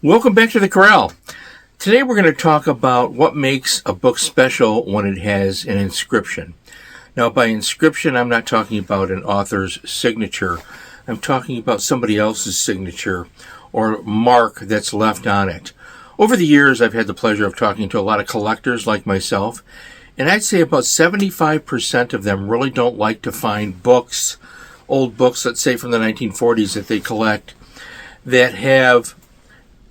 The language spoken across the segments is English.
Welcome back to the Corral. Today we're going to talk about what makes a book special when it has an inscription. Now, by inscription, I'm not talking about an author's signature. I'm talking about somebody else's signature or mark that's left on it. Over the years, I've had the pleasure of talking to a lot of collectors like myself, and I'd say about 75% of them really don't like to find books, old books, let's say from the 1940s that they collect, that have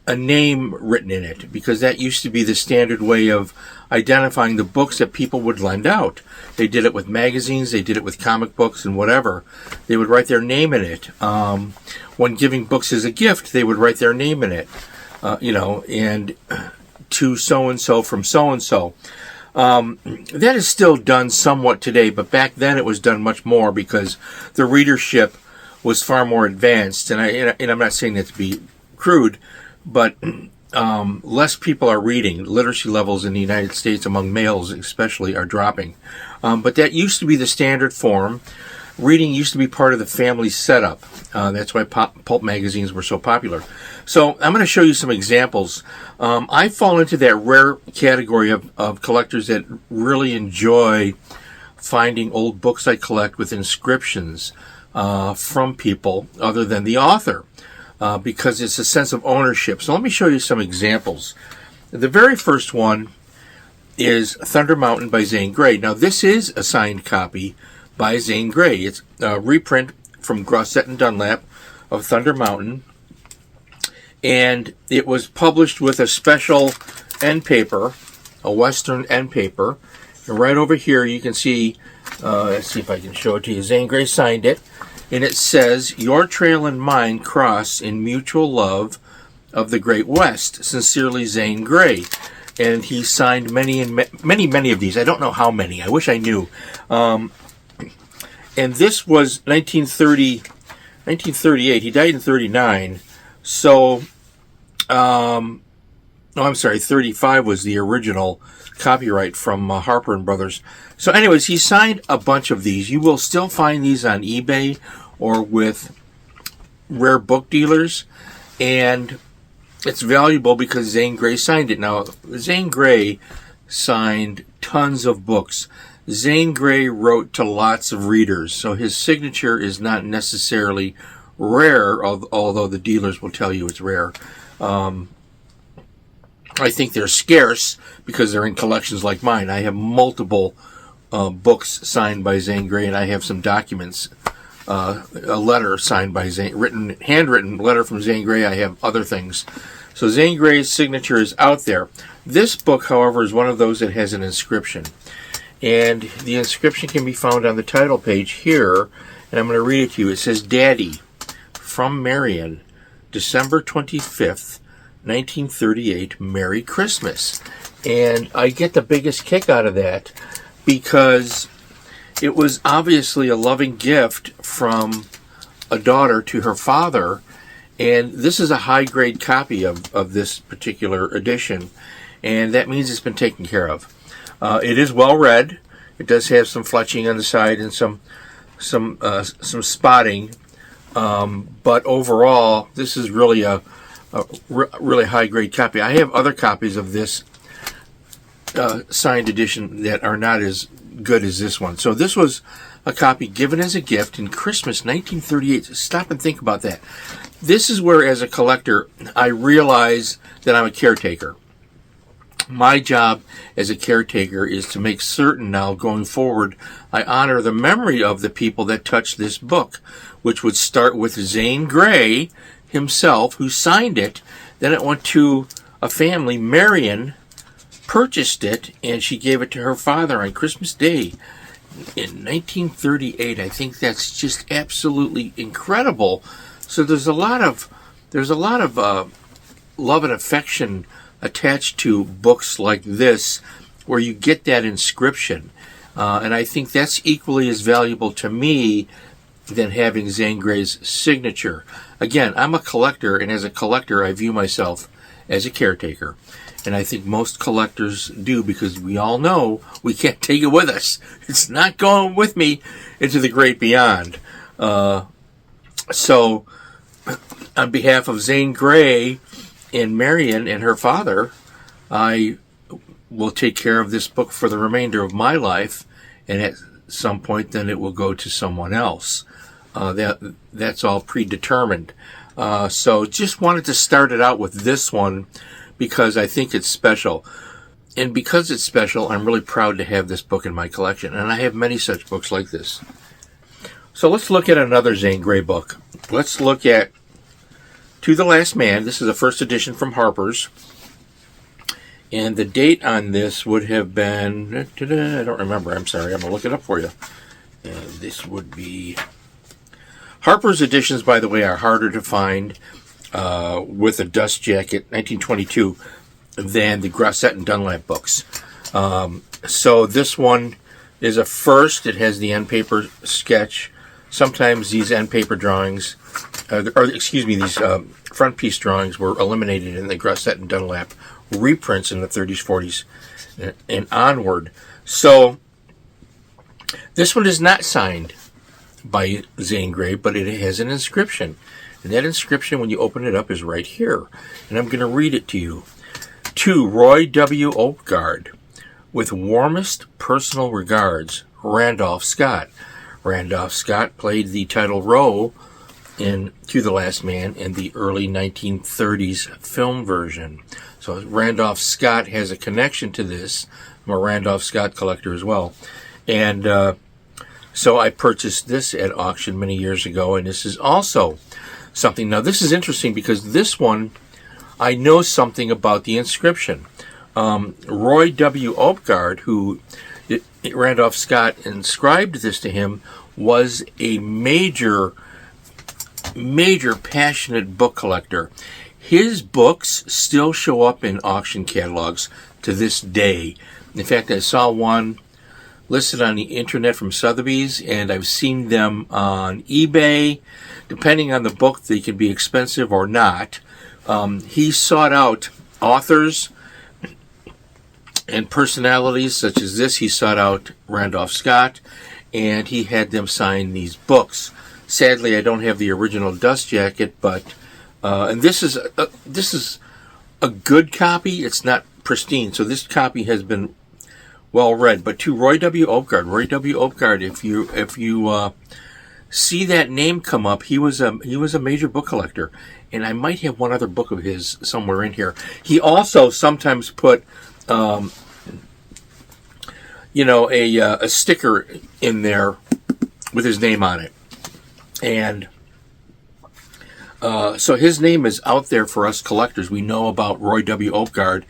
a name written in it, because that used to be the standard way of identifying the books that people would lend out. They did it with magazines, they did it with comic books and whatever. They would write their name in it. When giving books as a gift, they would write their name in it, and to so-and-so from so-and-so. That is still done somewhat today, but back then it was done much more because the readership was far more advanced. And I'm not saying that to be crude, but less people are reading. Literacy levels in the United States among males especially are dropping. But that used to be the standard form. Reading used to be part of the family setup. That's why pulp magazines were so popular. So I'm going to show you some examples. I fall into that rare category of collectors that really enjoy finding old books I collect with inscriptions from people other than the author. Because it's a sense of ownership. So let me show you some examples. The very first one is Thunder Mountain by Zane Grey. Now this is a signed copy by Zane Grey. It's a reprint from Grosset and Dunlap of Thunder Mountain. And it was published with a special end paper, a Western end paper. And right over here you can see, let's see if I can show it to you. Zane Grey signed it. And it says, "Your trail and mine cross in mutual love of the Great West. Sincerely, Zane Grey." And he signed many of these. I don't know how many. I wish I knew. And this was 1938. He died in 39. So, I'm sorry, 35 was the original copyright from Harper & Brothers. So anyways, he signed a bunch of these. You will still find these on eBay or with rare book dealers, and it's valuable because Zane Grey signed it. Now, Zane Grey signed tons of books. Zane Grey wrote to lots of readers, so his signature is not necessarily rare, although the dealers will tell you it's rare. I think they're scarce because they're in collections like mine. I have multiple books signed by Zane Grey, and I have some documents, a letter signed by Zane, handwritten letter from Zane Grey. I have other things. So Zane Grey's signature is out there. This book, however, is one of those that has an inscription. And the inscription can be found on the title page here, and I'm going to read it to you. It says, "Daddy, from Marion, December 25th, 1938, Merry Christmas." And I get the biggest kick out of that because it was obviously a loving gift from a daughter to her father, and this is a high-grade copy of this particular edition, and that means it's been taken care of. It is well read. It does have some fletching on the side and some spotting, but overall, this is really a really high-grade copy. I have other copies of this signed edition that are not as good as this one. So this was a copy given as a gift in Christmas 1938. Stop and think about that. This is where, as a collector, I realize that I'm a caretaker. My job as a caretaker is to make certain now, going forward, I honor the memory of the people that touched this book, which would start with Zane Grey himself, who signed it. Then it went to a family. Marion purchased it, and she gave it to her father on Christmas Day in 1938. I think that's just absolutely incredible. So there's a lot of love and affection attached to books like this, where you get that inscription, and I think that's equally as valuable to me than having Zane Grey's signature. Again, I'm a collector, and as a collector, I view myself as a caretaker. And I think most collectors do, because we all know we can't take it with us. It's not going with me into the great beyond. So, on behalf of Zane Grey And Marion and her father, I will take care of this book for the remainder of my life, and at some point then it will go to someone else. That's all predetermined. So just wanted to start it out with this one because I think it's special. And because it's special, I'm really proud to have this book in my collection. And I have many such books like this. So let's look at another Zane Grey book. Let's look at To the Last Man. This is a first edition from Harper's. And the date on this would have been, I don't remember, I'm sorry, I'm going to look it up for you. And this would be, Harper's editions, by the way, are harder to find with a dust jacket, 1922, than the Grosset and Dunlap books. So this one is a first. It has the end paper sketch. Sometimes these end paper drawings, these front piece drawings were eliminated in the Grosset and Dunlap reprints in the 30s, 40s, and onward. So this one is not signed by Zane Grey, but it has an inscription. And that inscription, when you open it up, is right here. And I'm going to read it to you. To Roy W. Oakgard, with warmest personal regards, Randolph Scott. Randolph Scott played the title role in To the Last Man in the early 1930s film version. So Randolph Scott has a connection to this. I'm a Randolph Scott collector as well. And so I purchased this at auction many years ago, and this is also something. Now this is interesting because this one, I know something about the inscription. Roy W. Oakgard, who Randolph Scott inscribed this to him, was a major passionate book collector. His books still show up in auction catalogs to this day. In fact, I saw one listed on the internet from Sotheby's, and I've seen them on eBay. Depending on the book, they can be expensive or not. He sought out authors and personalities such as this. He sought out Randolph Scott, and he had them sign these books. Sadly, I don't have the original dust jacket, but and this is a good copy. It's not pristine, so this copy has been well read. But to Roy W. Oakgard, if you see that name come up, he was a major book collector, and I might have one other book of his somewhere in here. He also sometimes put a sticker in there with his name on it, and so his name is out there for us collectors. We know about Roy W. Oakgard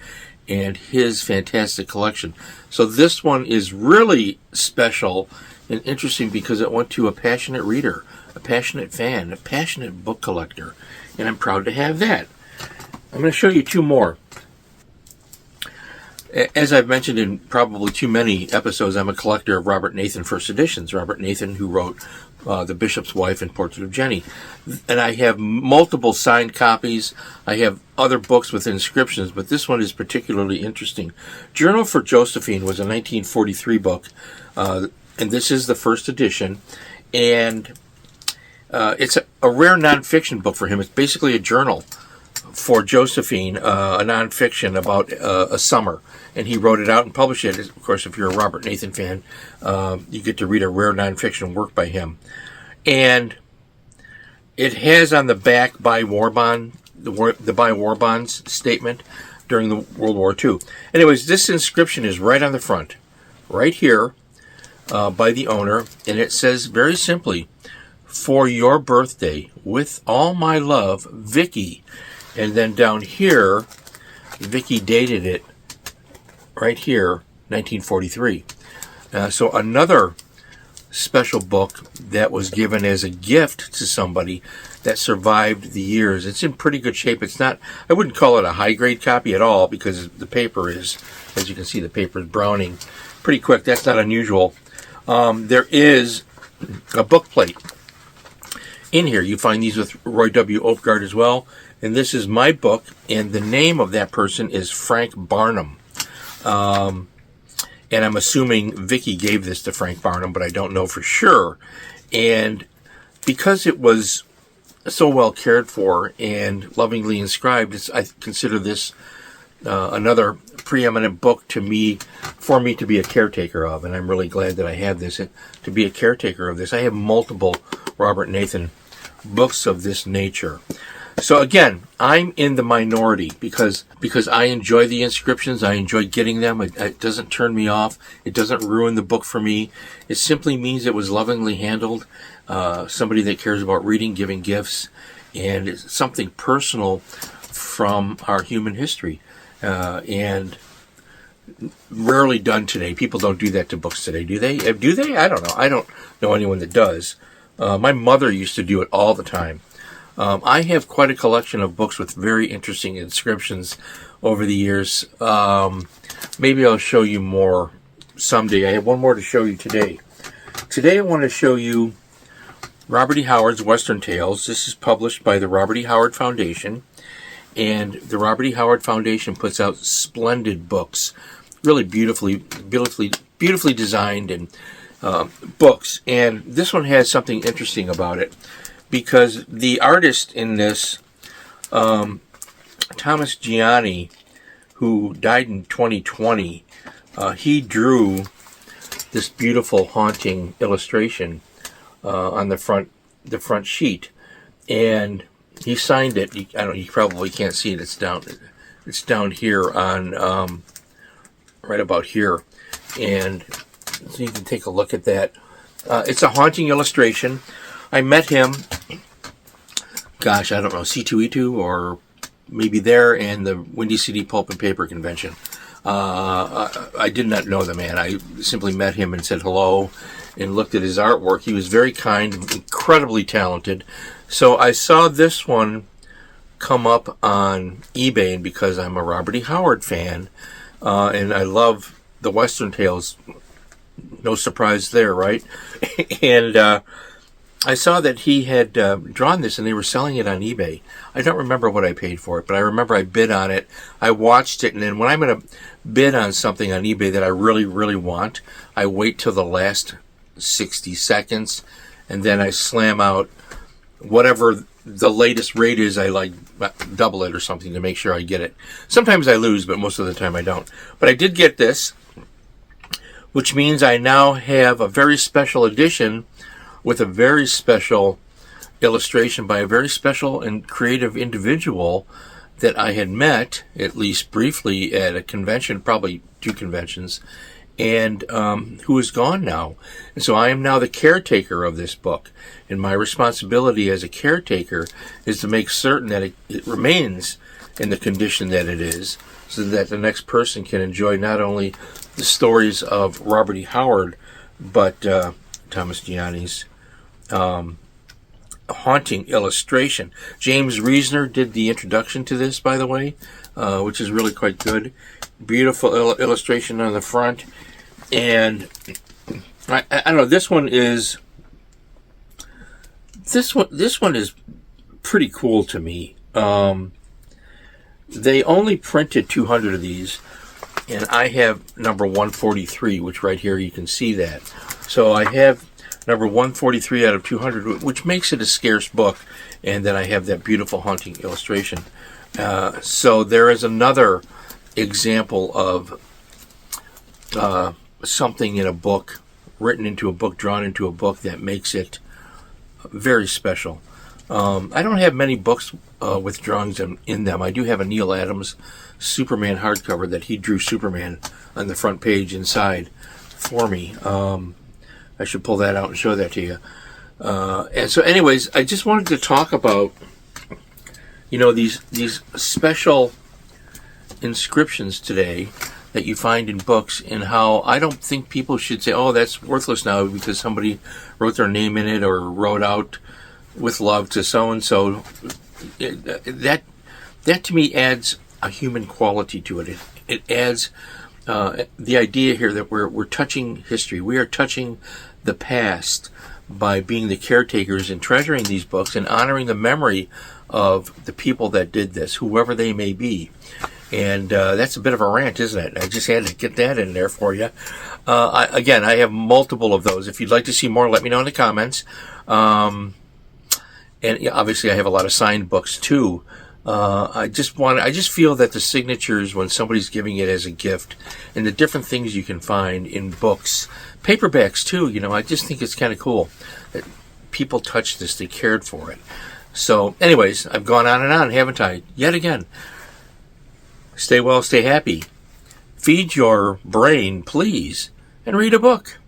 and his fantastic collection. So this one is really special and interesting because it went to a passionate reader, a passionate fan, a passionate book collector, and I'm proud to have that. I'm going to show you two more. As I've mentioned in probably too many episodes, I'm a collector of Robert Nathan first editions. Robert Nathan, who wrote The Bishop's Wife and Portrait of Jenny. And I have multiple signed copies. I have other books with inscriptions, but this one is particularly interesting. Journal for Josephine was a 1943 book, and this is the first edition. And it's a rare nonfiction book for him. It's basically a journal for Josephine, a nonfiction about a summer. And he wrote it out and published it. Of course, if you're a Robert Nathan fan, you get to read a rare nonfiction work by him. And it has on the back Buy War Bond, the Buy War Bonds statement during the World War II. Anyways, this inscription is right on the front, right here, by the owner. And it says very simply, "For your birthday, with all my love, Vicky." And then down here, Vicky dated it right here, 1943. So another special book that was given as a gift to somebody that survived the years. It's in pretty good shape. It's not, I wouldn't call it a high-grade copy at all because the paper is, as you can see, the paper is browning pretty quick. That's not unusual. There is a book plate in here. You find these with Roy W. Oakgard as well. And this is my book, and the name of that person is Frank Barnum. And I'm assuming Vicky gave this to Frank Barnum, but I don't know for sure. And because it was so well cared for and lovingly inscribed. I consider this another preeminent book for me to be a caretaker of, and I'm really glad that I have this to be a caretaker of this. I have multiple Robert Nathan books of this nature. So again, I'm in the minority because I enjoy the inscriptions. I enjoy getting them. It doesn't turn me off. It doesn't ruin the book for me. It simply means it was lovingly handled. Somebody that cares about reading, giving gifts, and it's something personal from our human history. And rarely done today. People don't do that to books today, do they? Do they? I don't know. I don't know anyone that does. My mother used to do it all the time. I have quite a collection of books with very interesting inscriptions over the years. Maybe I'll show you more someday. I have one more to show you today. Today I want to show you Robert E. Howard's Western Tales. This is published by the Robert E. Howard Foundation. And the Robert E. Howard Foundation puts out splendid books, really beautifully designed and books. And this one has something interesting about it, because the artist in this, Thomas Gianni, who died in 2020, he drew this beautiful haunting illustration on the front sheet, and he signed it. You probably can't see it. It's down here on right about here, and so you can take a look at that. It's a haunting illustration. I met him, gosh, I don't know, C2E2 or maybe there, and the Windy City Pulp and Paper Convention. I did not know the man. I simply met him and said hello and looked at his artwork. He was very kind, incredibly talented. So I saw this one come up on eBay, and because I'm a Robert E. Howard fan, and I love the Western Tales, no surprise there, right? And I saw that he had drawn this, and they were selling it on eBay. I don't remember what I paid for it, but I remember I bid on it. I watched it, and then when I'm going to bid on something on eBay that I really, really want, I wait till the last 60 seconds, and then I slam out whatever the latest rate is. I like double it or something to make sure I get it. Sometimes I lose, but most of the time I don't. But I did get this, which means I now have a very special edition with a very special illustration by a very special and creative individual that I had met, at least briefly, at a convention, probably 2 conventions, and who is gone now. And so I am now the caretaker of this book. And my responsibility as a caretaker is to make certain that it remains in the condition that it is, so that the next person can enjoy not only the stories of Robert E. Howard, but Thomas Gianni's haunting illustration. James Reesner did the introduction to this, by the way, which is really quite good. Beautiful illustration on the front. And I don't know, this one is pretty cool to me. They only printed 200 of these, and I have number 143, which right here you can see that. So I have number 143 out of 200, which makes it a scarce book, and then I have that beautiful haunting illustration. So there is another example of something in a book, written into a book, drawn into a book, that makes it very special. I don't have many books with drawings in them. I do have a Neil Adams Superman hardcover that he drew Superman on the front page inside for me. I should pull that out and show that to you. And so anyways, I just wanted to talk about, these special inscriptions today that you find in books, and how I don't think people should say, oh, that's worthless now because somebody wrote their name in it or wrote out with love to so-and-so. That to me adds a human quality to it. It adds the idea here that we're touching history. We are touching the past by being the caretakers and treasuring these books and honoring the memory of the people that did this, whoever they may be. And that's a bit of a rant, isn't it? I just had to get that in there for you. I have multiple of those. If you'd like to see more, let me know in the comments. And yeah, obviously I have a lot of signed books too. I just feel that the signatures, when somebody's giving it as a gift, and the different things you can find in books, paperbacks too, I just think it's kind of cool that people touched this, they cared for it. So anyways, I've gone on and on, haven't I? Yet again. Stay well, stay happy. Feed your brain, please, and read a book.